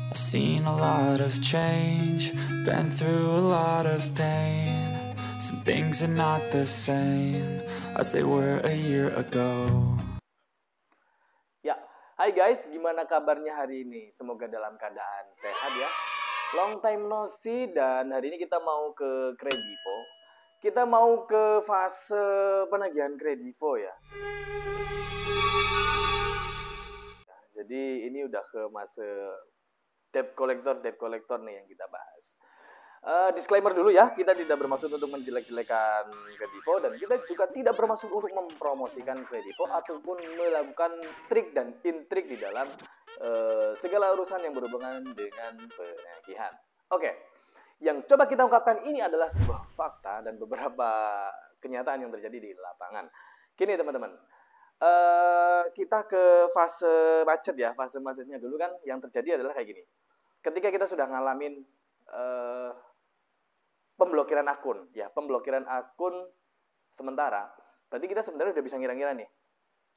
I've seen a lot of change, been through a lot of pain. Some things are not the same as they were a year ago. Ya, hai guys, gimana kabarnya hari ini? Semoga dalam keadaan sehat ya. Long time no see, dan hari ini kita mau ke Kredivo. Kita mau ke fase penagihan Kredivo ya. Jadi ini udah ke fase debt collector nih yang kita bahas. Disclaimer dulu ya, kita tidak bermaksud untuk menjelek-jelekan Kredivo, dan kita juga tidak bermaksud untuk mempromosikan Kredivo ataupun melakukan trik dan intrik di dalam segala urusan yang berhubungan dengan penagihan. Oke, yang coba kita ungkapkan ini adalah sebuah fakta dan beberapa kenyataan yang terjadi di lapangan. Gini teman-teman, kita ke fase macet ya. Fase macetnya dulu kan yang terjadi adalah kayak gini. Ketika kita sudah ngalamin pemblokiran akun ya, pemblokiran akun sementara, berarti kita sebenarnya udah bisa ngira-ngira nih,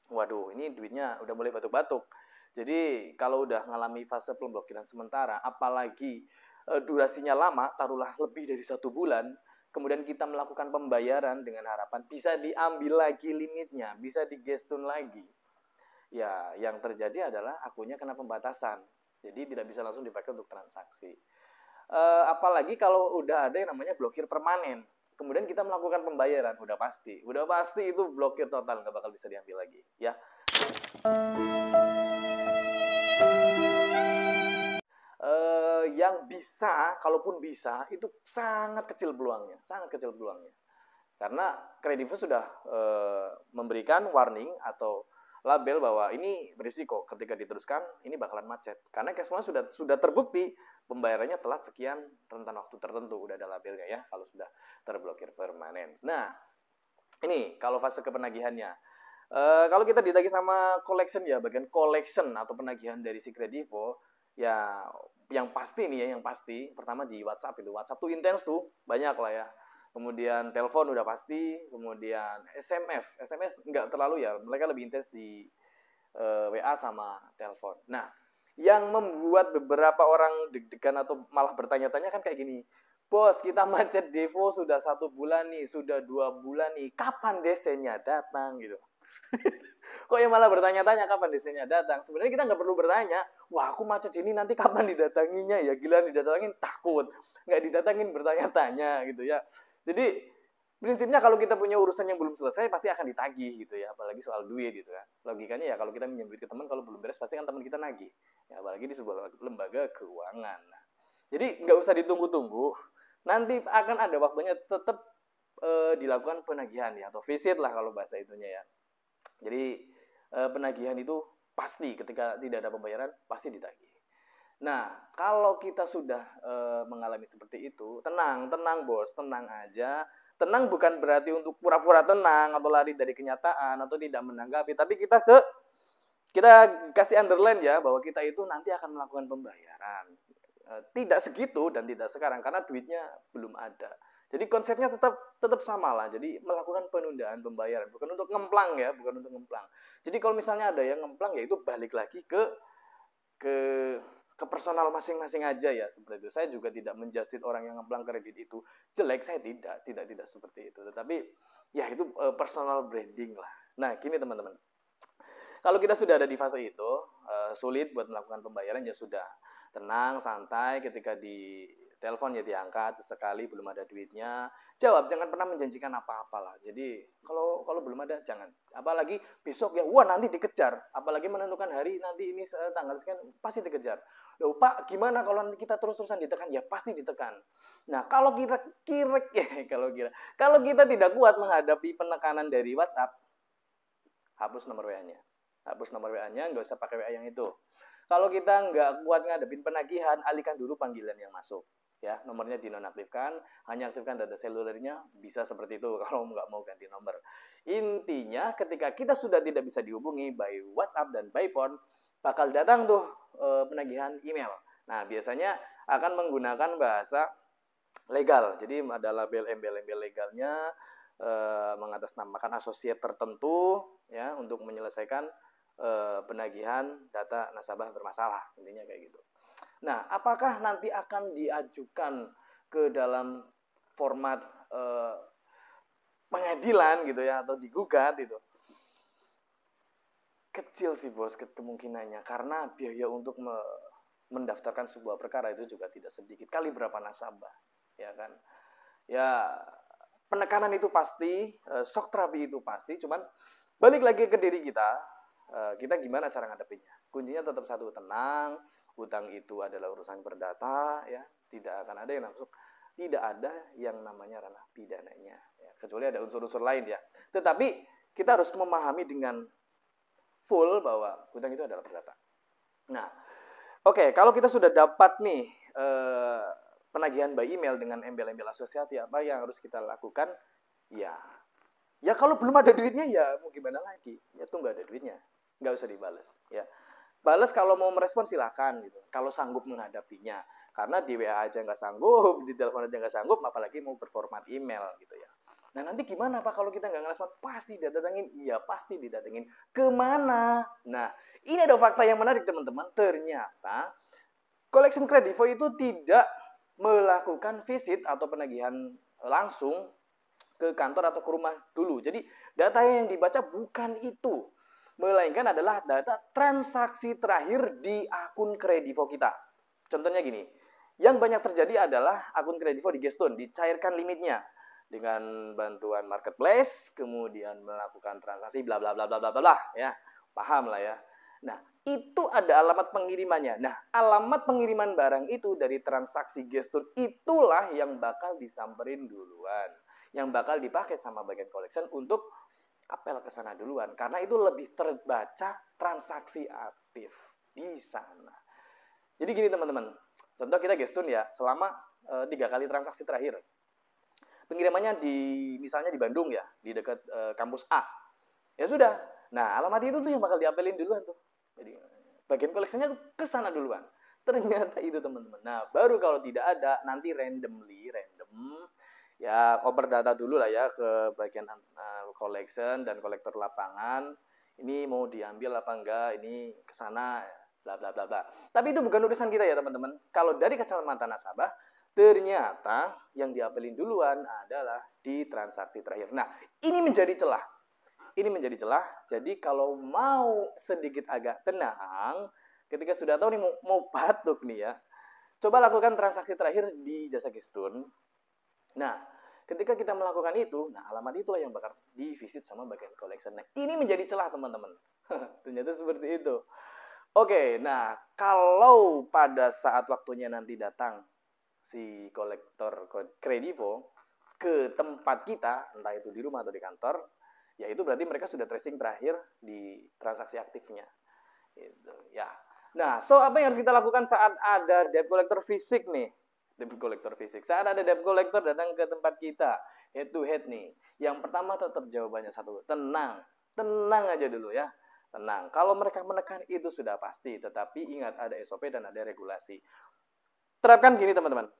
waduh ini duitnya udah mulai batuk-batuk. Jadi kalau udah ngalami fase pemblokiran sementara, apalagi durasinya lama, taruhlah lebih dari 1 bulan, kemudian kita melakukan pembayaran dengan harapan bisa diambil lagi limitnya, bisa digestun lagi, ya yang terjadi adalah akunnya kena pembatasan, jadi tidak bisa langsung dipakai untuk transaksi. Apalagi kalau udah ada yang namanya blokir permanen, kemudian kita melakukan pembayaran, udah pasti itu blokir total, nggak bakal bisa diambil lagi ya. Yang bisa, kalaupun bisa, itu sangat kecil peluangnya, karena Kredivo sudah memberikan warning atau label bahwa ini berisiko ketika diteruskan ini bakalan macet, karena cash flow sudah terbukti pembayarannya telat sekian rentan waktu tertentu, udah ada labelnya ya kalau sudah terblokir permanen. Nah ini kalau fase kepenagihannya, kalau kita ditagih sama collection ya, bagian collection atau penagihan dari si Kredivo ya, yang pasti nih ya, yang pasti pertama di WhatsApp. Itu WhatsApp tuh intens tuh, banyak lah ya. Kemudian telepon udah pasti, kemudian SMS nggak terlalu ya, mereka lebih intens di WA sama telepon. Nah, yang membuat beberapa orang deg-degan atau malah bertanya-tanya kan kayak gini, bos kita macet Devo sudah 1 bulan nih, sudah 2 bulan nih, kapan DC-nya datang gitu. Kok yang malah bertanya-tanya kapan DC-nya datang? Sebenarnya kita nggak perlu bertanya, wah aku macet ini nanti kapan didatanginya ya, gila didatangin takut, nggak didatangin bertanya-tanya gitu ya. Jadi prinsipnya kalau kita punya urusan yang belum selesai pasti akan ditagih gitu ya, apalagi soal duit gitu kan. Logikanya ya kalau kita minjem duit ke teman, kalau belum beres pasti kan teman kita nagih. Ya, apalagi di sebuah lembaga keuangan. Nah, jadi nggak usah ditunggu-tunggu. Nanti akan ada waktunya tetap dilakukan penagihan ya, atau visit lah kalau bahasa itunya ya. Jadi penagihan itu pasti ketika tidak ada pembayaran pasti ditagih. Nah, kalau kita sudah mengalami seperti itu, tenang bos, tenang aja. Tenang bukan berarti untuk pura-pura tenang atau lari dari kenyataan atau tidak menanggapi, tapi kita kasih underline ya bahwa kita itu nanti akan melakukan pembayaran. Tidak segitu dan tidak sekarang karena duitnya belum ada. Jadi konsepnya tetap sama lah. Jadi melakukan penundaan pembayaran, bukan untuk ngemplang ya, bukan untuk ngemplang. Jadi kalau misalnya ada yang ngemplang ya itu balik lagi ke personal masing-masing aja ya, seperti itu. Saya juga tidak menjudge orang yang ngemplang kredit itu jelek, saya tidak seperti itu. Tetapi ya itu personal branding lah. Nah, gini teman-teman. Kalau kita sudah ada di fase itu, sulit buat melakukan pembayaran ya sudah. Tenang, santai, ketika di telepon ya diangkat, sesekali belum ada duitnya, jawab, jangan pernah menjanjikan apa-apa lah. Jadi kalau belum ada jangan, apalagi besok ya, wah nanti dikejar, apalagi menentukan hari nanti ini tanggal sekian pasti dikejar. Loh Pak, gimana kalau nanti kita terus-terusan ditekan? Ya pasti ditekan. Nah kalau kalau kita tidak kuat menghadapi penekanan dari WhatsApp, hapus nomor WA-nya. Nggak usah pakai WA yang itu. Kalau kita nggak kuat ngadepin penagihan, alihkan dulu panggilan yang masuk. Ya, nomornya dinonaktifkan, hanya aktifkan data selulernya, bisa seperti itu kalau nggak mau ganti nomor. Intinya ketika kita sudah tidak bisa dihubungi by WhatsApp dan by phone, bakal datang tuh penagihan email. Nah, biasanya akan menggunakan bahasa legal. Jadi ada embel-embel legalnya, mengatasnamakan asosiat tertentu ya untuk menyelesaikan penagihan data nasabah bermasalah, intinya kayak gitu. Nah, apakah nanti akan diajukan ke dalam format pengadilan gitu ya, atau digugat itu? Kecil sih bos kemungkinannya, karena biaya untuk mendaftarkan sebuah perkara itu juga tidak sedikit. Kali berapa nasabah, ya kan? Ya, penekanan itu pasti, shock terapi itu pasti, cuman balik lagi ke diri kita, kita gimana cara ngadepinnya. Kuncinya tetap satu, tenang. Utang itu adalah urusan perdata, ya, tidak akan ada yang masuk, tidak ada yang namanya ranah pidananya, ya, kecuali ada unsur-unsur lain ya. Tetapi kita harus memahami dengan full bahwa hutang itu adalah perdata. Nah, oke, kalau kita sudah dapat nih penagihan by email dengan embel-embel asosiasi, apa yang harus kita lakukan? Ya kalau belum ada duitnya ya mau gimana lagi? Ya tunggu ada duitnya, nggak usah dibales. Ya, balas kalau mau merespon silakan gitu. Kalau sanggup menghadapinya, karena di WA aja nggak sanggup, di telepon aja nggak sanggup, apalagi mau berformat email gitu ya. Nah nanti gimana Pak kalau kita nggak ngerespon? Pasti didatengin, iya pasti didatengin. Kemana? Nah ini ada fakta yang menarik teman-teman. Ternyata Collection Kredivo itu tidak melakukan visit atau penagihan langsung ke kantor atau ke rumah dulu. Jadi data yang dibaca bukan itu, melainkan adalah data transaksi terakhir di akun Kredivo kita. Contohnya gini, yang banyak terjadi adalah akun Kredivo di Geston, dicairkan limitnya dengan bantuan marketplace, kemudian melakukan transaksi bla bla bla bla bla bla, ya. Paham lah ya. Nah, itu ada alamat pengirimannya. Nah, alamat pengiriman barang itu dari transaksi Geston itulah yang bakal disamperin duluan, yang bakal dipakai sama bagian collection untuk apel ke sana duluan, karena itu lebih terbaca transaksi aktif di sana. Jadi gini teman-teman, contoh kita Geston ya, selama 3 kali transaksi terakhir, pengirimannya misalnya di Bandung ya, di dekat kampus A. Ya sudah. Nah, alamat itu tuh yang bakal diapelin duluan tuh. Jadi bagian koleksinya tuh ke sana duluan. Ternyata itu teman-teman. Nah, baru kalau tidak ada nanti random ya oper data dulu lah ya ke bagian collection dan kolektor lapangan. Ini mau diambil apa enggak? Ini ke sana bla bla bla bla. Tapi itu bukan urusan kita ya teman-teman. Kalau dari kacamata nasabah, ternyata yang diapelin duluan adalah di transaksi terakhir. Nah, ini menjadi celah. Jadi kalau mau sedikit agak tenang, ketika sudah tahu nih mau batuk nih ya, coba lakukan transaksi terakhir di jasa Geston. Nah, ketika kita melakukan itu, nah alamat itulah yang bakal divisit sama bagian collection. Nah, ini menjadi celah teman-teman. Ternyata seperti itu. Oke, nah kalau pada saat waktunya nanti datang si kolektor Kredivo ke tempat kita, entah itu di rumah atau di kantor, ya itu berarti mereka sudah tracing terakhir di transaksi aktifnya. Gitu, ya. Nah, so apa yang harus kita lakukan saat ada debt collector fisik nih? Debt collector fisik. Saat ada debt collector datang ke tempat kita, head to head nih. Yang pertama tetap jawabannya satu, tenang. Tenang aja dulu ya. Tenang. Kalau mereka menekan itu sudah pasti, tetapi ingat ada SOP dan ada regulasi. Terapkan gini teman-teman.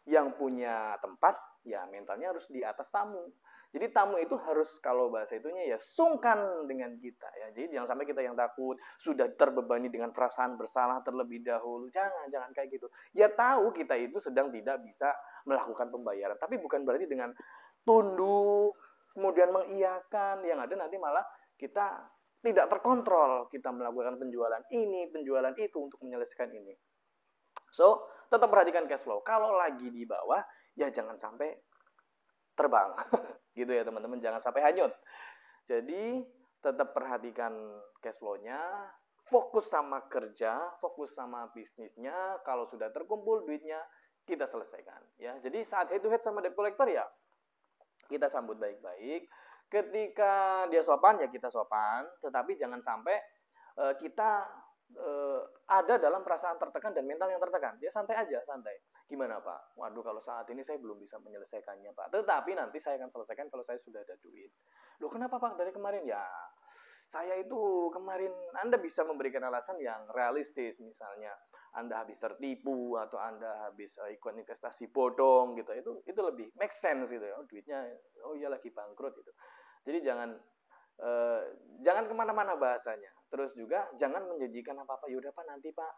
Yang punya tempat, ya mentalnya harus di atas tamu. Jadi tamu itu harus, kalau bahasa itunya ya sungkan dengan kita ya. Jadi jangan sampai kita yang takut, sudah terbebani dengan perasaan bersalah terlebih dahulu. Jangan kayak gitu. Ya tahu kita itu sedang tidak bisa melakukan pembayaran, tapi bukan berarti dengan tunduk kemudian mengiyakan, yang ada nanti malah kita tidak terkontrol, kita melakukan penjualan ini, penjualan itu untuk menyelesaikan ini. So, tetap perhatikan cash flow. Kalau lagi di bawah, ya jangan sampai terbang. Gitu ya teman-teman, jangan sampai hanyut. Jadi, tetap perhatikan cash flow-nya, fokus sama kerja, fokus sama bisnisnya. Kalau sudah terkumpul duitnya, kita selesaikan. Ya, jadi saat head to head sama debt collector ya, kita sambut baik-baik. Ketika dia sopan, ya kita sopan. Tetapi jangan sampai kita ada dalam perasaan tertekan dan mental yang tertekan. Dia santai aja, santai. Gimana Pak? Waduh kalau saat ini saya belum bisa menyelesaikannya Pak. Tetapi nanti saya akan selesaikan kalau saya sudah ada duit. Loh kenapa Pak dari kemarin? Ya saya itu kemarin, Anda bisa memberikan alasan yang realistis. Misalnya Anda habis tertipu atau Anda habis ikut investasi bodong gitu. Itu lebih make sense gitu ya. Oh, duitnya, oh iya lagi bangkrut gitu. Jadi jangan kemana-mana bahasanya. Terus juga jangan menjanjikan apa-apa. Yaudah Pak nanti Pak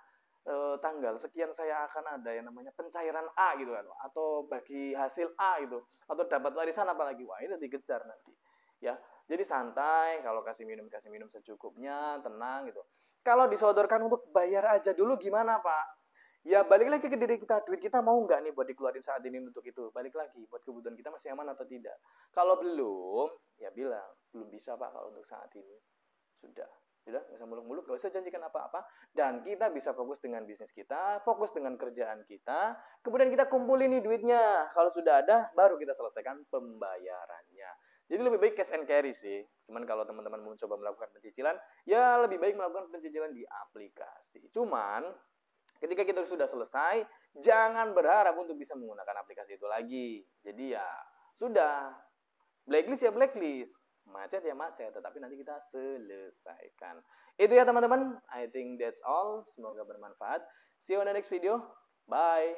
tanggal sekian saya akan ada yang namanya pencairan A gitu kan, atau bagi hasil A gitu, atau dapat warisan apalagi, wah itu dikejar nanti ya. Jadi santai, kalau kasih minum secukupnya, tenang gitu. Kalau disodorkan untuk bayar aja dulu gimana Pak? Ya balik lagi ke diri kita, duit kita mau nggak nih buat dikeluarin saat ini untuk itu, balik lagi buat kebutuhan kita masih aman atau tidak. Kalau belum, ya bilang belum bisa Pak kalau untuk saat ini. Sudah nggak usah muluk-muluk, nggak usah janjikan apa-apa, dan kita bisa fokus dengan bisnis kita, fokus dengan kerjaan kita, kemudian kita kumpulin nih duitnya. Kalau sudah ada, baru kita selesaikan pembayarannya. Jadi lebih baik cash and carry sih. Cuman kalau teman-teman mau coba melakukan pencicilan, ya lebih baik melakukan pencicilan di aplikasi. Cuman ketika kita sudah selesai, jangan berharap untuk bisa menggunakan aplikasi itu lagi. Jadi ya sudah, blacklist ya blacklist, macet ya macet, tetapi nanti kita selesaikan. Itu ya teman-teman, I think that's all. Semoga bermanfaat. See you on the next video. Bye.